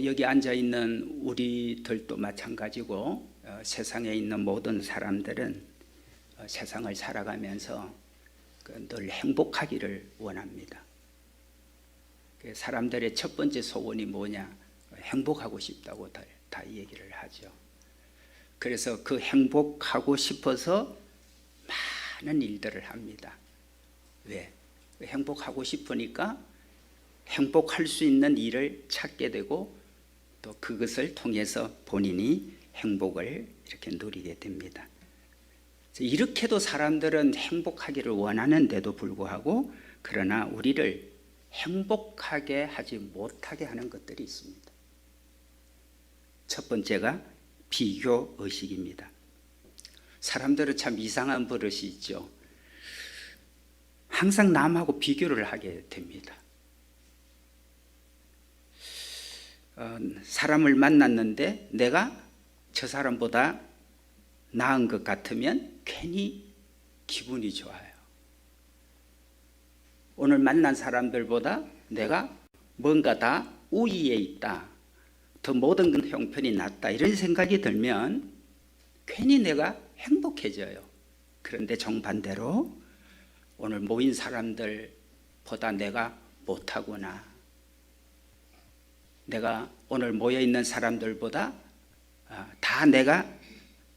여기 앉아 있는 우리들도 마찬가지고 세상에 있는 모든 사람들은 세상을 살아가면서 늘 행복하기를 원합니다. 사람들의 첫 번째 소원이 뭐냐? 행복하고 싶다고 다 얘기를 하죠. 그래서 그 행복하고 싶어서 많은 일들을 합니다. 왜? 행복하고 싶으니까 행복할 수 있는 일을 찾게 되고 또 그것을 통해서 본인이 행복을 이렇게 누리게 됩니다. 이렇게도 사람들은 행복하기를 원하는데도 불구하고 그러나 우리를 행복하게 하지 못하게 하는 것들이 있습니다. 첫 번째가 비교 의식입니다. 사람들은 참 이상한 버릇이 있죠. 항상 남하고 비교를 하게 됩니다. 사람을 만났는데 내가 저 사람보다 나은 것 같으면 괜히 기분이 좋아요. 오늘 만난 사람들보다 내가 뭔가 다 우위에 있다, 더 모든 형편이 낫다, 이런 생각이 들면 괜히 내가 행복해져요. 그런데 정반대로 오늘 모인 사람들보다 내가 못하구나, 내가 오늘 모여있는 사람들보다 다 내가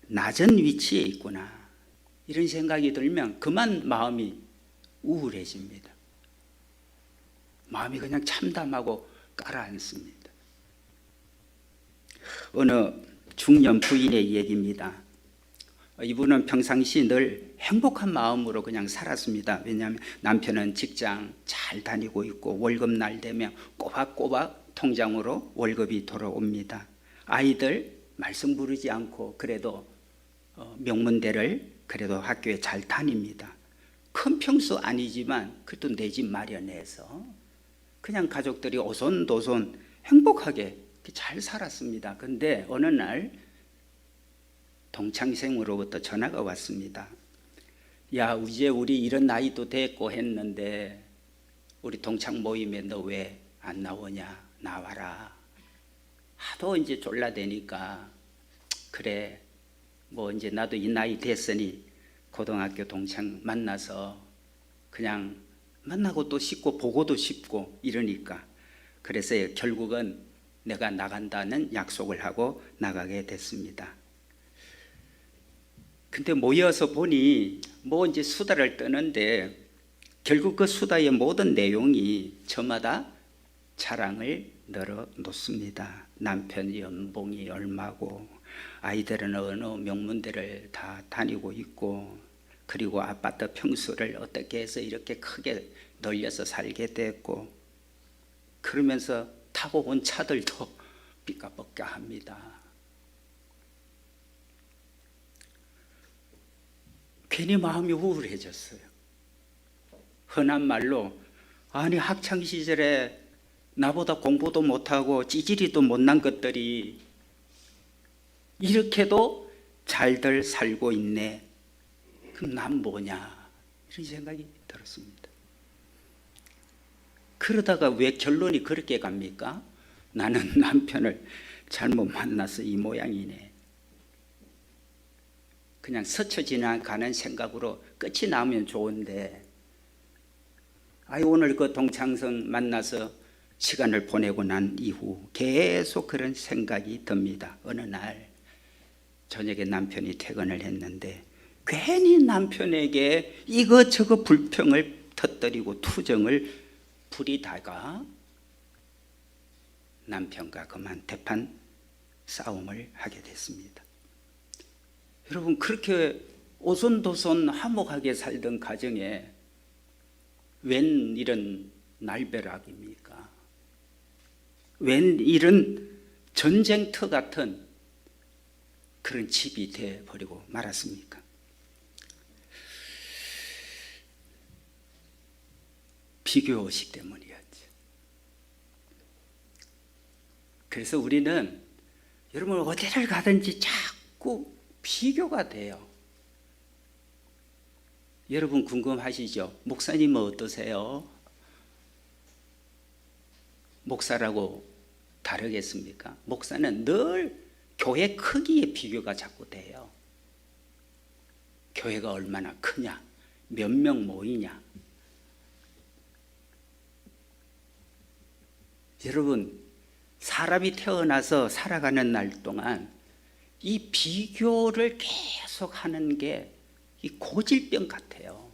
낮은 위치에 있구나, 이런 생각이 들면 그만 마음이 우울해집니다. 마음이 그냥 참담하고 가라앉습니다. 어느 중년 부인의 얘기입니다. 이분은 평상시 늘 행복한 마음으로 그냥 살았습니다. 왜냐하면 남편은 직장 잘 다니고 있고 월급날 되면 꼬박꼬박 통장으로 월급이 돌아옵니다. 아이들 말썽 부르지 않고 그래도 명문대를 그래도 학교에 잘 다닙니다. 큰 평수 아니지만 그래도 내 집 마련해서 그냥 가족들이 오손도손 행복하게 잘 살았습니다. 근데 어느 날 동창생으로부터 전화가 왔습니다. 야, 이제 우리 이런 나이도 됐고 했는데 우리 동창 모임에 너 왜 안 나오냐? 나와라. 하도 이제 졸라대니까 그래, 뭐 이제 나도 이 나이 됐으니 고등학교 동창 만나서 그냥 만나고 또 싶고 보고도 싶고 이러니까 그래서 결국은 내가 나간다는 약속을 하고 나가게 됐습니다. 근데 모여서 보니 뭐 이제 수다를 떠는데 결국 그 수다의 모든 내용이 저마다 자랑을 늘어 놓습니다. 남편 연봉이 얼마고 아이들은 어느 명문대를 다 다니고 있고 그리고 아파트 평수를 어떻게 해서 이렇게 크게 늘려서 살게 됐고 그러면서 타고 온 차들도 삐까뻔까 합니다. 괜히 마음이 우울해졌어요. 흔한 말로 아니 학창시절에 나보다 공부도 못하고 찌질이도 못난 것들이 이렇게도 잘들 살고 있네. 그럼 난 뭐냐? 이런 생각이 들었습니다. 그러다가 왜 결론이 그렇게 갑니까? 나는 남편을 잘못 만나서 이 모양이네. 그냥 스쳐 지나가는 생각으로 끝이 나면 좋은데 오늘 그 동창생 만나서 시간을 보내고 난 이후 계속 그런 생각이 듭니다. 어느 날 저녁에 남편이 퇴근을 했는데 괜히 남편에게 이것저것 불평을 터뜨리고 투정을 부리다가 남편과 그만 대판 싸움을 하게 됐습니다. 여러분, 그렇게 오손도손 화목하게 살던 가정에 웬 이런 날벼락입니까? 웬 이런 전쟁터 같은 그런 집이 되어버리고 말았습니까? 비교의식 때문이었죠. 그래서 우리는 여러분 어디를 가든지 자꾸 비교가 돼요. 여러분 궁금하시죠? 목사님은 어떠세요? 목사라고 다르겠습니까? 목사는 늘 교회 크기에 비교가 자꾸 돼요. 교회가 얼마나 크냐, 몇 명 모이냐. 여러분, 사람이 태어나서 살아가는 날 동안 이 비교를 계속 하는 게 이 고질병 같아요.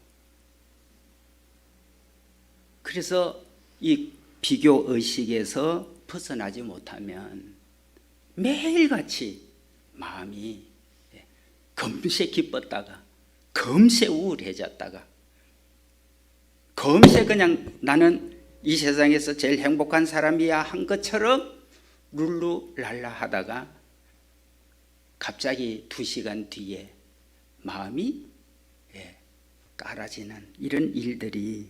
그래서 이 비교 의식에서 벗어나지 못하면 매일같이 마음이 금세 기뻤다가 금세 우울해졌다가 금세 그냥 나는 이 세상에서 제일 행복한 사람이야 한 것처럼 룰루랄라 하다가 갑자기 2시간 뒤에 마음이 깔아지는 이런 일들이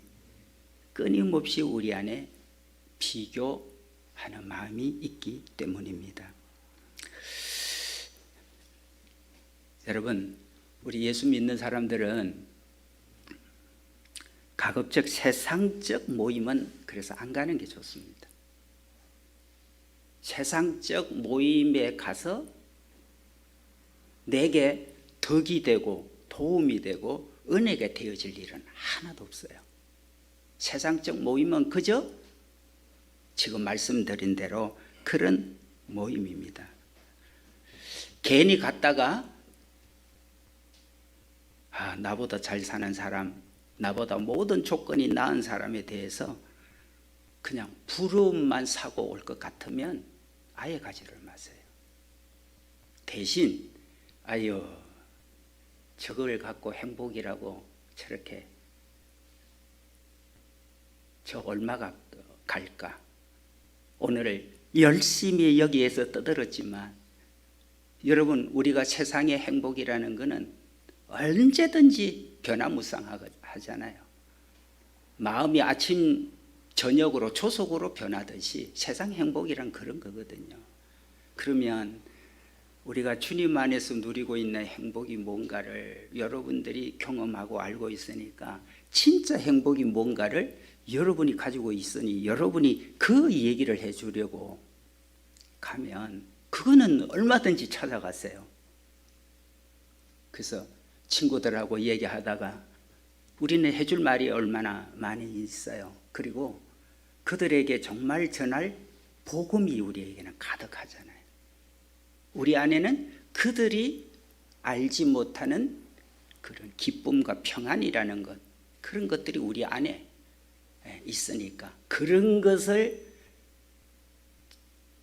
끊임없이 우리 안에 비교하는 마음이 있기 때문입니다. 여러분, 우리 예수 믿는 사람들은 가급적 세상적 모임은 그래서 안 가는 게 좋습니다. 세상적 모임에 가서 내게 덕이 되고 도움이 되고 은혜가 되어질 일은 하나도 없어요. 세상적 모임은 그저 지금 말씀드린 대로 그런 모임입니다. 괜히 갔다가 나보다 잘 사는 사람, 나보다 모든 조건이 나은 사람에 대해서 그냥 부러움만 사고 올 것 같으면 아예 가지를 마세요. 대신 아유 저걸 갖고 행복이라고 저렇게 저 얼마가 갈까? 오늘 열심히 여기에서 떠들었지만 여러분, 우리가 세상의 행복이라는 것은 언제든지 변화무쌍하잖아요. 마음이 아침 저녁으로 조속으로 변하듯이 세상 행복이란 그런 거거든요. 그러면 우리가 주님 안에서 누리고 있는 행복이 뭔가를 여러분들이 경험하고 알고 있으니까 진짜 행복이 뭔가를 여러분이 가지고 있으니 여러분이 그 얘기를 해주려고 가면 그거는 얼마든지 찾아가세요. 그래서 친구들하고 얘기하다가 우리는 해줄 말이 얼마나 많이 있어요. 그리고 그들에게 정말 전할 복음이 우리에게는 가득하잖아요. 우리 안에는 그들이 알지 못하는 그런 기쁨과 평안이라는 것, 그런 것들이 우리 안에 있으니까 그런 것을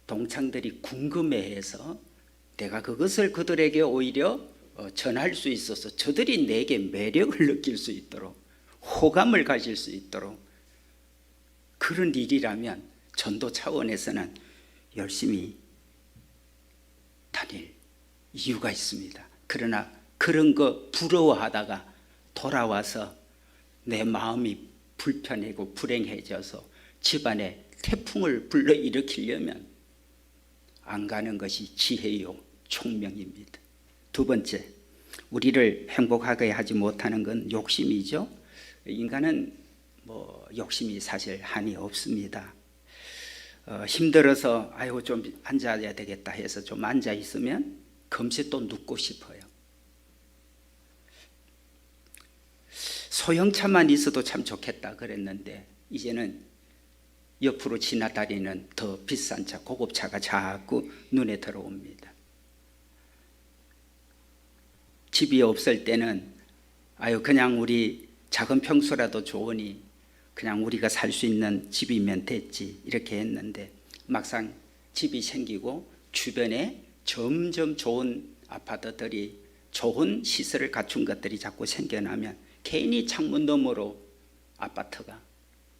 동창들이 궁금해해서 내가 그것을 그들에게 오히려 전할 수 있어서 저들이 내게 매력을 느낄 수 있도록 호감을 가질 수 있도록 그런 일이라면 전도 차원에서는 열심히 다닐 이유가 있습니다. 그러나 그런 거 부러워하다가 돌아와서 내 마음이 불편하고 불행해져서 집안에 태풍을 불러일으키려면 안 가는 것이 지혜요 총명입니다. 두 번째, 우리를 행복하게 하지 못하는 건 욕심이죠. 인간은 욕심이 사실 한이 없습니다. 힘들어서 아이고 좀 앉아야 되겠다 해서 좀 앉아 있으면 금세 또 눕고 싶어요. 소형차만 있어도 참 좋겠다 그랬는데 이제는 옆으로 지나다니는 더 비싼 차, 고급차가 자꾸 눈에 들어옵니다. 집이 없을 때는 아유 그냥 우리 작은 평수라도 좋으니 그냥 우리가 살 수 있는 집이면 됐지 이렇게 했는데 막상 집이 생기고 주변에 점점 좋은 아파트들이 좋은 시설을 갖춘 것들이 자꾸 생겨나면 괜히 창문 너머로 아파트가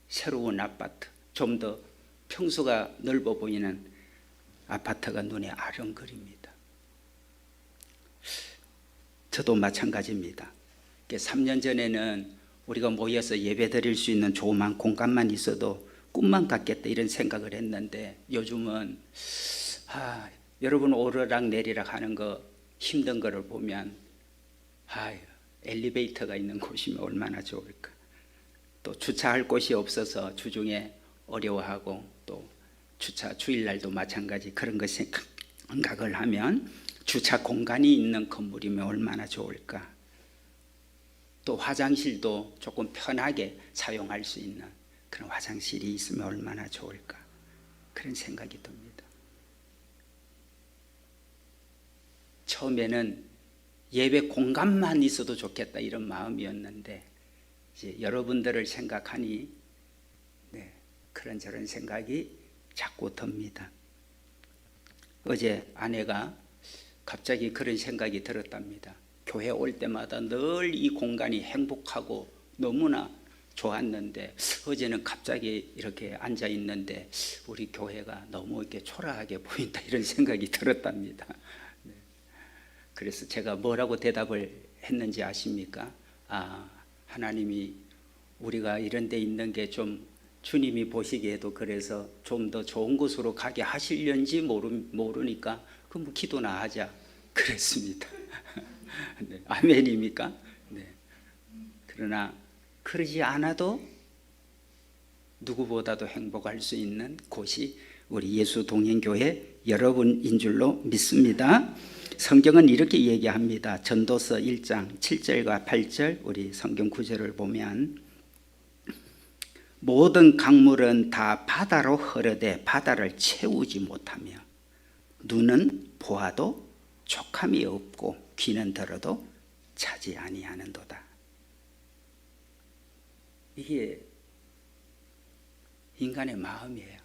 새로운 아파트 좀 더 평수가 넓어 보이는 아파트가 눈에 아른거립니다. 저도 마찬가지입니다. 3년 전에는 우리가 모여서 예배 드릴 수 있는 조그만 공간만 있어도 꿈만 같겠다 이런 생각을 했는데 요즘은 여러분 오르락 내리락 하는 거 힘든 거를 보면 엘리베이터가 있는 곳이면 얼마나 좋을까. 또 주차할 곳이 없어서 주중에 어려워하고 또 주차 주일날도 마찬가지 그런 것 생각을 하면 주차 공간이 있는 건물이면 얼마나 좋을까. 또 화장실도 조금 편하게 사용할 수 있는 그런 화장실이 있으면 얼마나 좋을까. 그런 생각이 듭니다. 처음에는 예배 공간만 있어도 좋겠다 이런 마음이었는데 이제 여러분들을 생각하니 그런저런 생각이 자꾸 듭니다. 어제 아내가 갑자기 그런 생각이 들었답니다. 교회 올 때마다 늘 이 공간이 행복하고 너무나 좋았는데 어제는 갑자기 이렇게 앉아 있는데 우리 교회가 너무 이렇게 초라하게 보인다 이런 생각이 들었답니다. 그래서 제가 뭐라고 대답을 했는지 아십니까? 하나님이 우리가 이런 데 있는 게 좀 주님이 보시기에도 그래서 좀 더 좋은 곳으로 가게 하시려는지 모르니까 그럼 기도나 하자 그랬습니다. 네, 아멘입니까? 네. 그러나 그러지 않아도 누구보다도 행복할 수 있는 곳이 우리 예수 동행교회 여러분인 줄로 믿습니다. 성경은 이렇게 얘기합니다. 전도서 1장 7절과 8절 우리 성경 구절을 보면 모든 강물은 다 바다로 흐르되 바다를 채우지 못하며 눈은 보아도 촉함이 없고 귀는 들어도 차지 아니하는도다. 이게 인간의 마음이에요.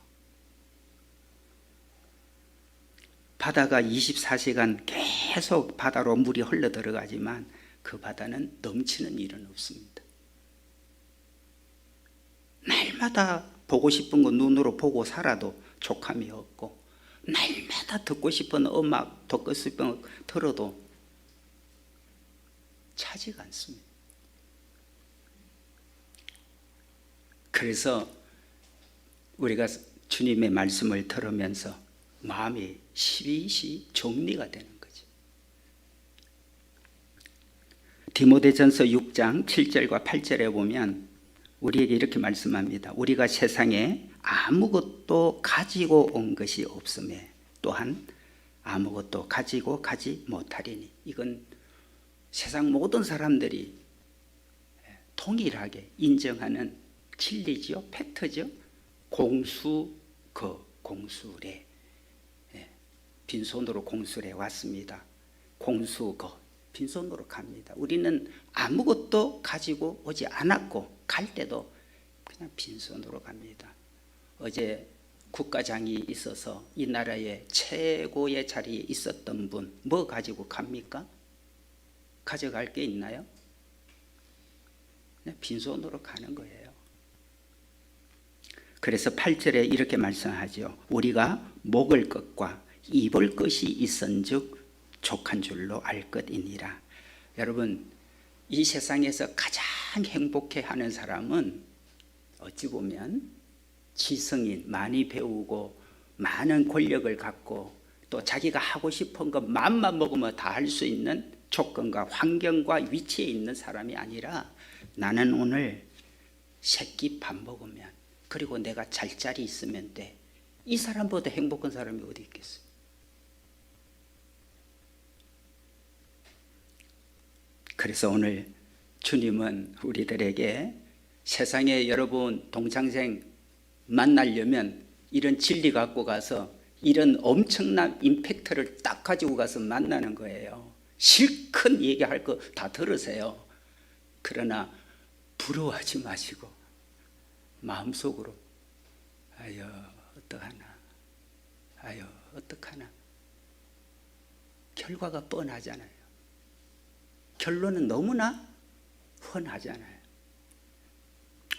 바다가 24시간 계속 바다로 물이 흘러 들어가지만 그 바다는 넘치는 일은 없습니다. 날마다 보고 싶은 거 눈으로 보고 살아도 촉함이 없고 날마다 듣고 싶은 음악 듣고 싶은 거 들어도 차지가 않습니다. 그래서 우리가 주님의 말씀을 들으면서 마음이 시비시 정리가 되는 거죠. 디모데전서 6장 7절과 8절에 보면 우리에게 이렇게 말씀합니다. 우리가 세상에 아무것도 가지고 온 것이 없음에 또한 아무것도 가지고 가지 못하리니. 이건 세상 모든 사람들이 동일하게 인정하는 진리죠. 팩트죠. 공수거, 공수래. 빈손으로 공수래 왔습니다. 공수거, 빈손으로 갑니다. 우리는 아무것도 가지고 오지 않았고 갈 때도 그냥 빈손으로 갑니다. 어제 국가장이 있어서 이 나라의 최고의 자리에 있었던 분 뭐 가지고 갑니까? 가져갈 게 있나요? 그냥 빈손으로 가는 거예요. 그래서 8절에 이렇게 말씀하죠. 우리가 먹을 것과 입을 것이 있은즉 족한 줄로 알 것이니라. 여러분, 이 세상에서 가장 행복해하는 사람은 어찌 보면 지성인, 많이 배우고 많은 권력을 갖고 또 자기가 하고 싶은 것 마음만 먹으면 다 할 수 있는 조건과 환경과 위치에 있는 사람이 아니라 나는 오늘 새끼 밥 먹으면 그리고 내가 잘 자리 있으면 돼. 이 사람보다 행복한 사람이 어디 있겠어요? 그래서 오늘 주님은 우리들에게 세상에 여러분 동창생 만나려면 이런 진리 갖고 가서 이런 엄청난 임팩트를 딱 가지고 가서 만나는 거예요. 실컷 얘기할 거 다 들으세요. 그러나 부러워하지 마시고 마음속으로 아유 어떡하나, 아유 어떡하나. 결과가 뻔하잖아요. 결론은 너무나 훤하잖아요.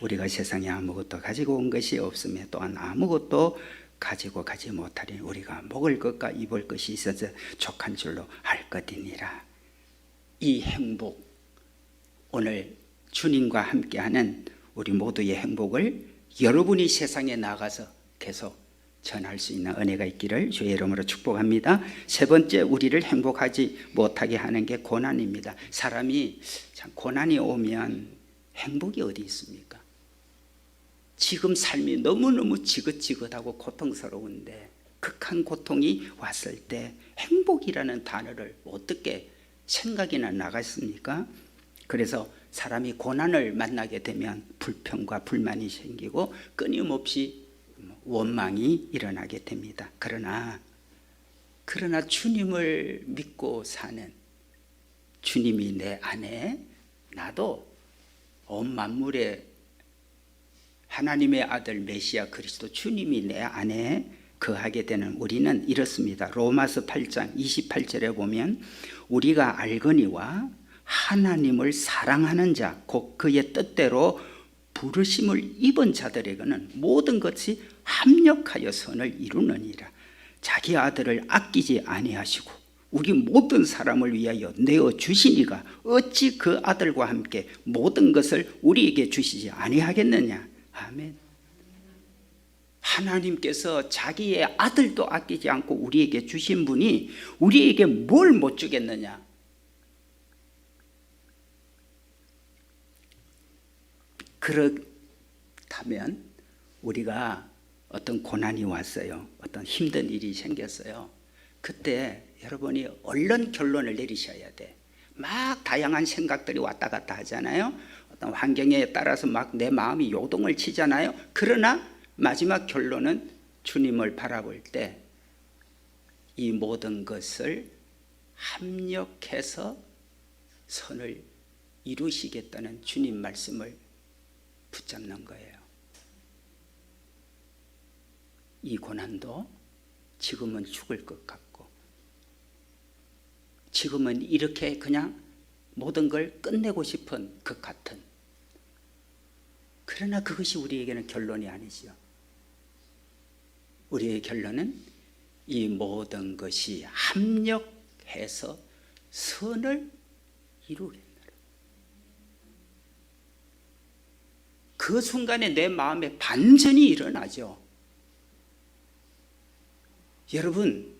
우리가 세상에 아무것도 가지고 온 것이 없으며 또한 아무것도 가지고 가지 못하리니 우리가 먹을 것과 입을 것이 있어서 족한 줄로 알 것이니라. 이 행복, 오늘 주님과 함께하는 우리 모두의 행복을 여러분이 세상에 나가서 계속 전할 수 있는 은혜가 있기를 주의 이름으로 축복합니다. 세 번째, 우리를 행복하지 못하게 하는 게 고난입니다. 사람이 참 고난이 오면 행복이 어디 있습니까? 지금 삶이 너무너무 지긋지긋하고 고통스러운데 극한 고통이 왔을 때 행복이라는 단어를 어떻게 생각이나 나갔습니까? 그래서 사람이 고난을 만나게 되면 불평과 불만이 생기고 끊임없이 원망이 일어나게 됩니다. 그러나 주님을 믿고 사는, 주님이 내 안에, 나도 온 만물의 하나님의 아들 메시아 그리스도 주님이 내 안에 거하게 되는 우리는 이렇습니다. 로마서 8장 28절에 보면 우리가 알거니와 하나님을 사랑하는 자 곧 그의 뜻대로 부르심을 입은 자들에게는 모든 것이 합력하여 선을 이루느니라. 자기 아들을 아끼지 아니하시고 우리 모든 사람을 위하여 내어 주시니가 어찌 그 아들과 함께 모든 것을 우리에게 주시지 아니하겠느냐. 아멘. 하나님께서 자기의 아들도 아끼지 않고 우리에게 주신 분이 우리에게 뭘 못 주겠느냐. 그렇다면 우리가 어떤 고난이 왔어요. 어떤 힘든 일이 생겼어요. 그때 여러분이 얼른 결론을 내리셔야 돼. 막 다양한 생각들이 왔다 갔다 하잖아요. 어떤 환경에 따라서 막 내 마음이 요동을 치잖아요. 그러나 마지막 결론은 주님을 바라볼 때 이 모든 것을 합력해서 선을 이루시겠다는 주님 말씀을 붙잡는 거예요. 이 고난도 지금은 죽을 것 같고 지금은 이렇게 그냥 모든 걸 끝내고 싶은 것 같은, 그러나 그것이 우리에게는 결론이 아니죠. 우리의 결론은 이 모든 것이 합력해서 선을 이루겠다. 그 순간에 내 마음에 반전이 일어나죠. 여러분,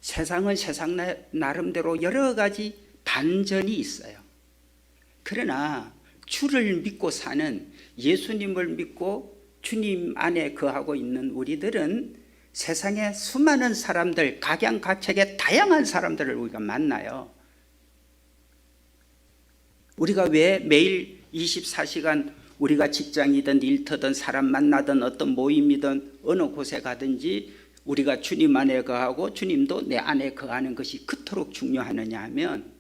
세상은 세상 나름대로 여러 가지 반전이 있어요. 그러나 주를 믿고 사는, 예수님을 믿고 주님 안에 거하고 있는 우리들은 세상에 수많은 사람들, 각양각색의 다양한 사람들을 우리가 만나요. 우리가 왜 매일 24시간 우리가 직장이든 일터든 사람 만나든 어떤 모임이든 어느 곳에 가든지 우리가 주님 안에 거하고 주님도 내 안에 거하는 것이 그토록 중요하느냐 하면,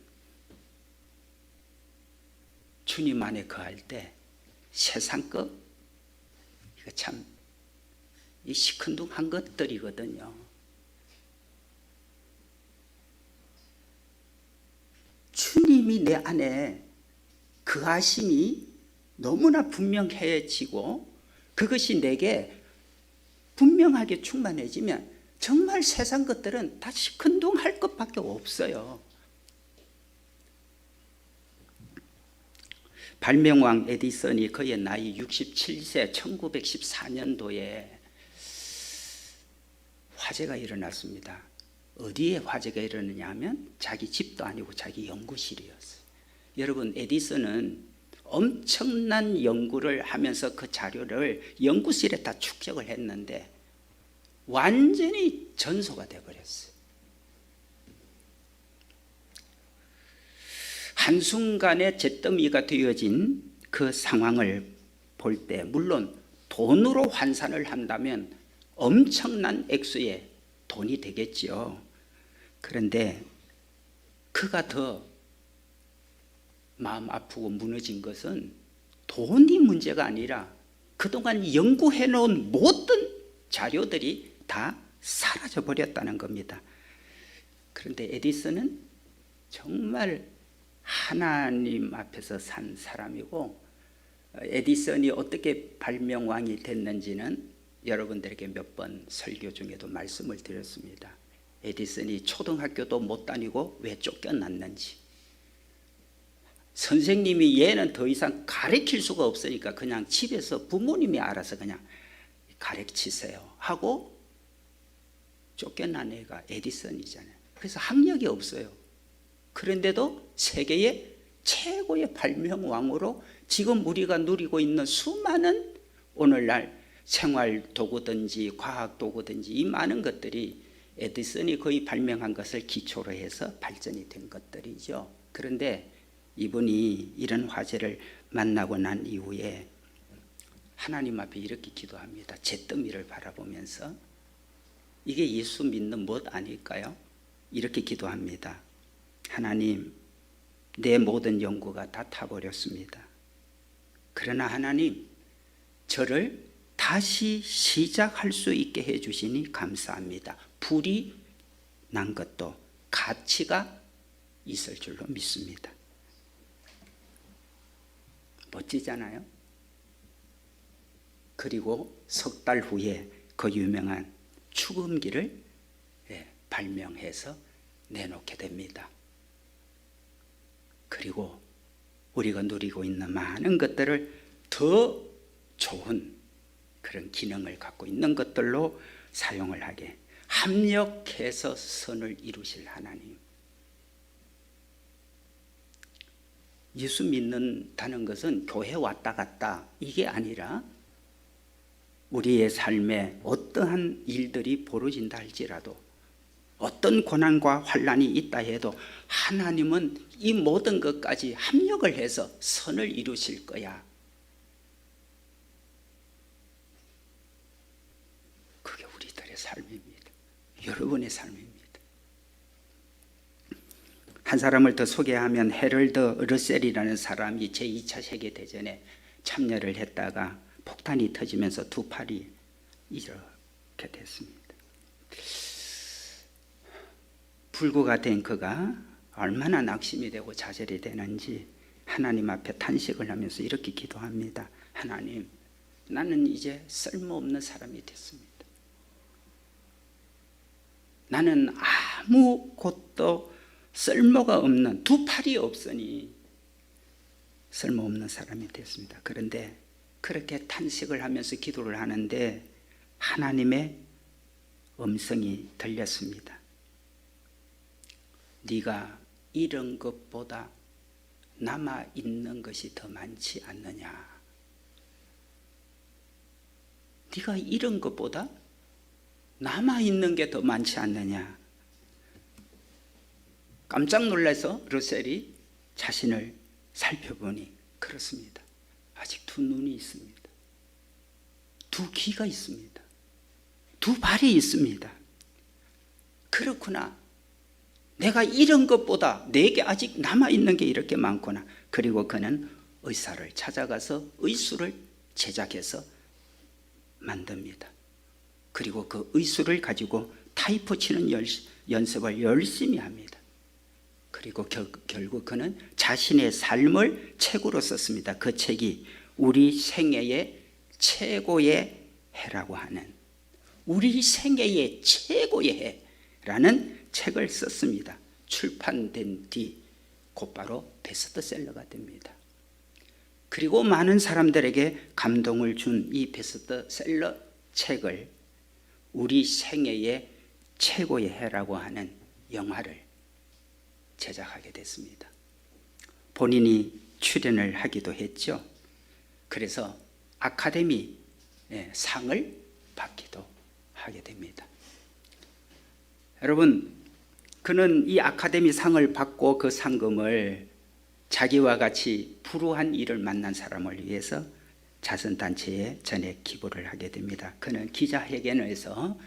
주님 안에 거할 때 세상 것, 이거 참 이 시큰둥한 것들이거든요. 주님이 내 안에 거하심이 너무나 분명해지고 그것이 내게 분명하게 충만해지면 정말 세상 것들은 다 시큰둥할 것밖에 없어요. 발명왕 에디슨이 그의 나이 67세 1914년도에 화재가 일어났습니다. 어디에 화재가 일어나냐 하면 자기 집도 아니고 자기 연구실이었어요. 여러분, 에디슨은 엄청난 연구를 하면서 그 자료를 연구실에 다 축적을 했는데 완전히 전소가 되어버렸어요. 한순간에 잿더미가 되어진 그 상황을 볼 때 물론 돈으로 환산을 한다면 엄청난 액수의 돈이 되겠지요. 그런데 그가 더 마음 아프고 무너진 것은 돈이 문제가 아니라 그동안 연구해 놓은 모든 자료들이 다 사라져 버렸다는 겁니다. 그런데 에디슨은 정말 하나님 앞에서 산 사람이고, 에디슨이 어떻게 발명왕이 됐는지는 여러분들에게 몇 번 설교 중에도 말씀을 드렸습니다. 에디슨이 초등학교도 못 다니고 왜 쫓겨났는지, 선생님이 얘는 더 이상 가르칠 수가 없으니까 그냥 집에서 부모님이 알아서 그냥 가르치세요 하고 쫓겨난 애가 에디슨이잖아요. 그래서 학력이 없어요. 그런데도 세계의 최고의 발명왕으로 지금 우리가 누리고 있는 수많은 오늘날 생활 도구든지 과학 도구든지 이 많은 것들이 에디슨이 거의 발명한 것을 기초로 해서 발전이 된 것들이죠. 그런데 이분이 이런 화제를 만나고 난 이후에 하나님 앞에 이렇게 기도합니다. 잿더미를 바라보면서 이게 예수 믿는 못 아닐까요? 이렇게 기도합니다. 하나님, 내 모든 연구가 다 타버렸습니다. 그러나 하나님, 저를 다시 시작할 수 있게 해주시니 감사합니다. 불이 난 것도 가치가 있을 줄로 믿습니다. 멋지잖아요? 그리고 석 달 후에 그 유명한 축음기를 발명해서 내놓게 됩니다. 그리고 우리가 누리고 있는 많은 것들을 더 좋은 그런 기능을 갖고 있는 것들로 사용을 하게 합력해서 선을 이루실 하나님. 예수 믿는다는 것은 교회 왔다 갔다 이게 아니라 우리의 삶에 어떠한 일들이 벌어진다 할지라도 어떤 고난과 환난이 있다 해도 하나님은 이 모든 것까지 합력을 해서 선을 이루실 거야. 그게 우리들의 삶입니다. 여러분의 삶입니다. 한 사람을 더 소개하면 헤럴드 러셀이라는 사람이 제2차 세계대전에 참여를 했다가 폭탄이 터지면서 두 팔이 이렇게 됐습니다. 불구가 된 그가 얼마나 낙심이 되고 좌절이 되는지 하나님 앞에 탄식을 하면서 이렇게 기도합니다. 하나님, 나는 이제 쓸모없는 사람이 됐습니다. 나는 아무것도 쓸모가 없는 두 팔이 없으니 쓸모없는 사람이 됐습니다. 그런데 그렇게 탄식을 하면서 기도를 하는데 하나님의 음성이 들렸습니다. 네가 잃은 것보다 남아있는 것이 더 많지 않느냐. 네가 잃은 것보다 남아있는 게 더 많지 않느냐. 깜짝 놀라서 러셀이 자신을 살펴보니 그렇습니다. 아직 두 눈이 있습니다. 두 귀가 있습니다. 두 발이 있습니다. 그렇구나. 내가 잃은 것보다 내게 아직 남아있는 게 이렇게 많구나. 그리고 그는 의사를 찾아가서 의수를 제작해서 만듭니다. 그리고 그 의수를 가지고 타이프 치는 연습을 열심히 합니다. 그리고 결국 그는 자신의 삶을 책으로 썼습니다. 그 책이 우리 생애의 최고의 해라고 하는, 우리 생애의 최고의 해라는 책을 썼습니다. 출판된 뒤 곧바로 베스트셀러가 됩니다. 그리고 많은 사람들에게 감동을 준 이 베스트셀러 책을 우리 생애의 최고의 해라고 하는 영화를 제작하게 됐습니다. 본인이 출연을 하기도 했죠. 그래서 아카데미 상을 받기도 하게 됩니다. 여러분, 그는 이 아카데미 상을 받고 그 상금을 자기와 같이 불우한 일을 만난 사람을 위해서 자선단체에 전액 기부를 하게 됩니다. 그는 기자회견에서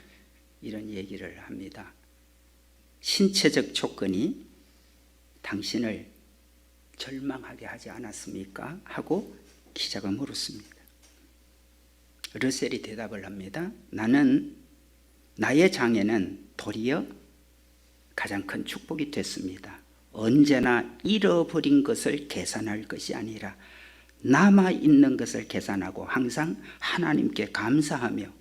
이런 얘기를 합니다. 신체적 조건이 당신을 절망하게 하지 않았습니까? 하고 기자가 물었습니다. 러셀이 대답을 합니다. 나의 장애는 도리어 가장 큰 축복이 됐습니다. 언제나 잃어버린 것을 계산할 것이 아니라 남아있는 것을 계산하고 항상 하나님께 감사하며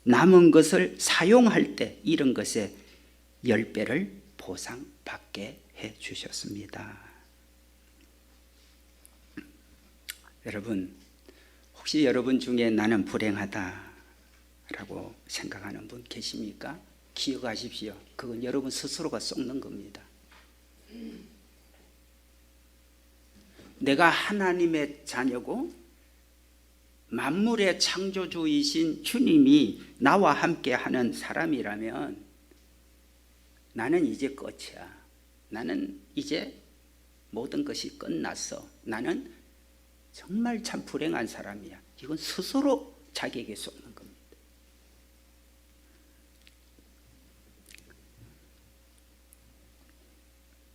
남은 것을 사용할 때 잃은 것의 10배를 보상받게 해주셨습니다. 여러분, 혹시 여러분 중에 나는 불행하다라고 생각하는 분 계십니까? 기억하십시오. 그건 여러분 스스로가 썩는 겁니다. 내가 하나님의 자녀고 만물의 창조주이신 주님이 나와 함께 하는 사람이라면 나는 이제 끝이야. 나는 이제 모든 것이 끝났어. 나는 정말 참 불행한 사람이야. 이건 스스로 자기에게 쏘는 겁니다.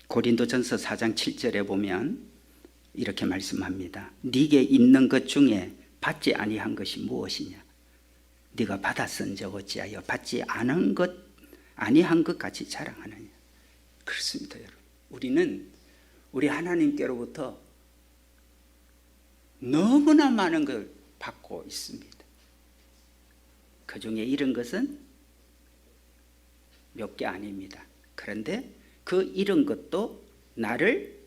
고린도전서 4장 7절에 보면 이렇게 말씀합니다. 네게 있는 것 중에 받지 아니한 것이 무엇이냐? 네가 받았은즉 어찌하여 받지 않은 것 아니한 것 같이 자랑하느냐? 그렇습니다, 여러분. 우리는 우리 하나님께로부터 너무나 많은 걸 받고 있습니다. 그 중에 이런 것은 몇 개 아닙니다. 그런데 그 이런 것도 나를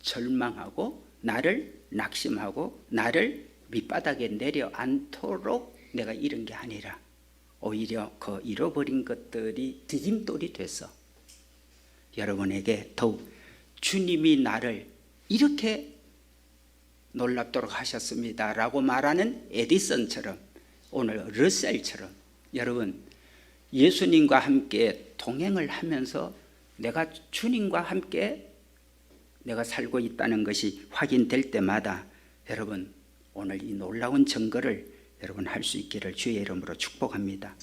절망하고 나를 낙심하고 나를 밑바닥에 내려앉도록 내가 잃은 게 아니라 오히려 그 잃어버린 것들이 디딤돌이 돼서 여러분에게 더욱 주님이 나를 이렇게 놀랍도록 하셨습니다 라고 말하는 에디슨처럼 오늘 러셀처럼 여러분 예수님과 함께 동행을 하면서 내가 주님과 함께 내가 살고 있다는 것이 확인될 때마다 여러분 오늘 이 놀라운 증거를 여러분 할 수 있기를 주의 이름으로 축복합니다.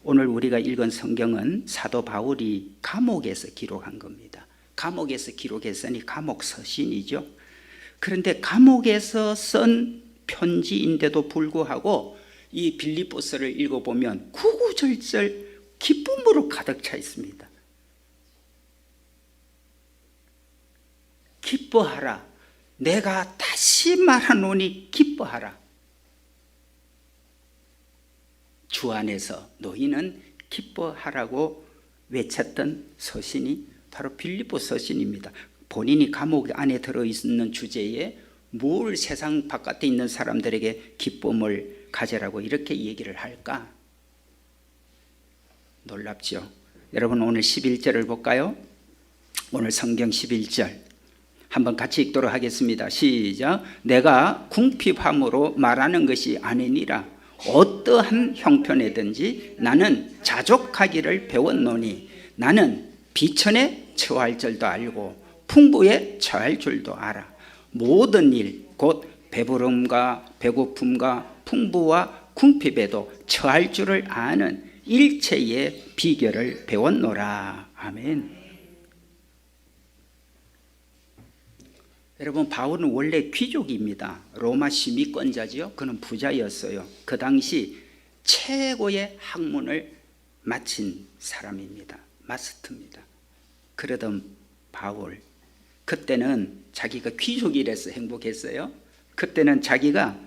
오늘 우리가 읽은 성경은 사도 바울이 감옥에서 기록한 겁니다. 감옥에서 기록했으니 감옥 서신이죠. 그런데 감옥에서 쓴 편지인데도 불구하고 이 빌립보서를 읽어보면 구구절절 기쁨으로 가득 차 있습니다. 기뻐하라. 내가 다시 말하노니 기뻐하라. 주 안에서 너희는 기뻐하라고 외쳤던 서신이 바로 빌립보 서신입니다. 본인이 감옥 안에 들어있는 주제에 뭘 세상 바깥에 있는 사람들에게 기쁨을 가져라고 이렇게 얘기를 할까? 놀랍죠? 여러분 오늘 11절을 볼까요? 오늘 성경 11절 한번 같이 읽도록 하겠습니다. 시작. 내가 궁핍함으로 말하는 것이 아니니라. 어떠한 형편이든지 나는 자족하기를 배웠노니 나는 비천에 처할 줄도 알고 풍부에 처할 줄도 알아. 모든 일 곧 배부름과 배고픔과 풍부와 궁핍에도 처할 줄을 아는 일체의 비결을 배웠노라. 아멘. 여러분 바울은 원래 귀족입니다. 로마 시민권자지요. 그는 부자였어요. 그 당시 최고의 학문을 마친 사람입니다. 마스터입니다. 그러던 바울 그때는 자기가 귀족이라서 행복했어요. 그때는 자기가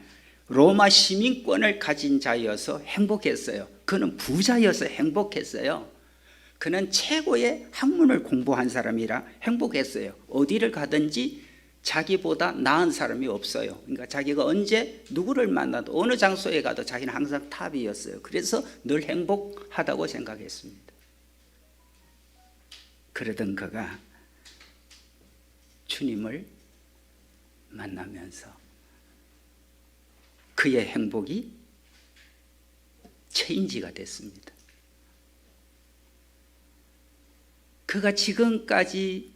로마 시민권을 가진 자여서 행복했어요. 그는 부자여서 행복했어요. 그는 최고의 학문을 공부한 사람이라 행복했어요. 어디를 가든지 자기보다 나은 사람이 없어요. 그러니까 자기가 언제 누구를 만나도 어느 장소에 가도 자기는 항상 탑이었어요. 그래서 늘 행복하다고 생각했습니다. 그러던 그가 주님을 만나면서 그의 행복이 체인지가 됐습니다. 그가 지금까지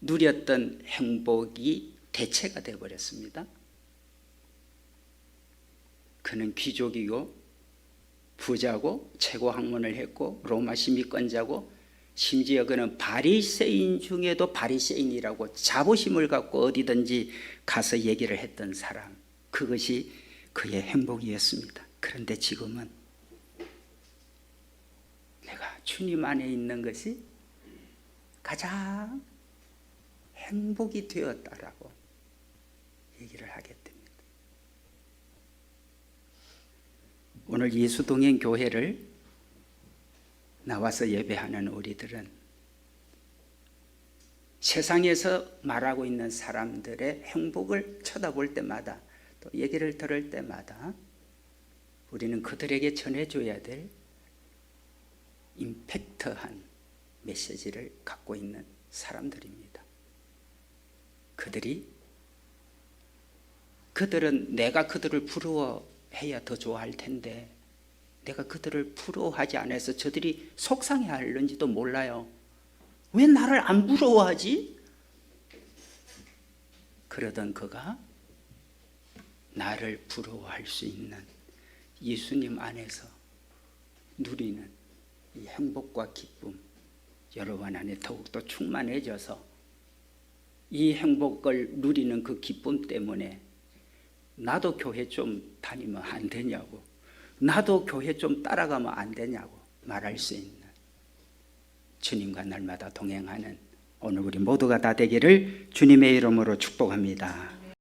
누렸던 행복이 대체가 되어버렸습니다. 그는 귀족이고 부자고 최고 학문을 했고 로마 시민권자고 심지어 그는 바리새인 중에도 바리새인이라고 자부심을 갖고 어디든지 가서 얘기를 했던 사람, 그것이 그의 행복이었습니다. 그런데 지금은 내가 주님 안에 있는 것이 가장 행복이 되었다라고 얘기를 하게 됩니다. 오늘 예수동행 교회를 나와서 예배하는 우리들은 세상에서 말하고 있는 사람들의 행복을 쳐다볼 때마다 또 얘기를 들을 때마다 우리는 그들에게 전해줘야 될 임팩트한 메시지를 갖고 있는 사람들입니다. 그들이 그들은 내가 그들을 부러워해야 더 좋아할 텐데 내가 그들을 부러워하지 않아서 저들이 속상해하는지도 몰라요. 왜 나를 안 부러워하지? 그러던 그가 나를 부러워할 수 있는 예수님 안에서 누리는 이 행복과 기쁨, 여러분 안에 더욱더 충만해져서 이 행복을 누리는 그 기쁨 때문에 나도 교회 좀 다니면 안 되냐고, 나도 교회 좀 따라가면 안 되냐고 말할 수 있는 주님과 날마다 동행하는 오늘 우리 모두가 다 되기를 주님의 이름으로 축복합니다.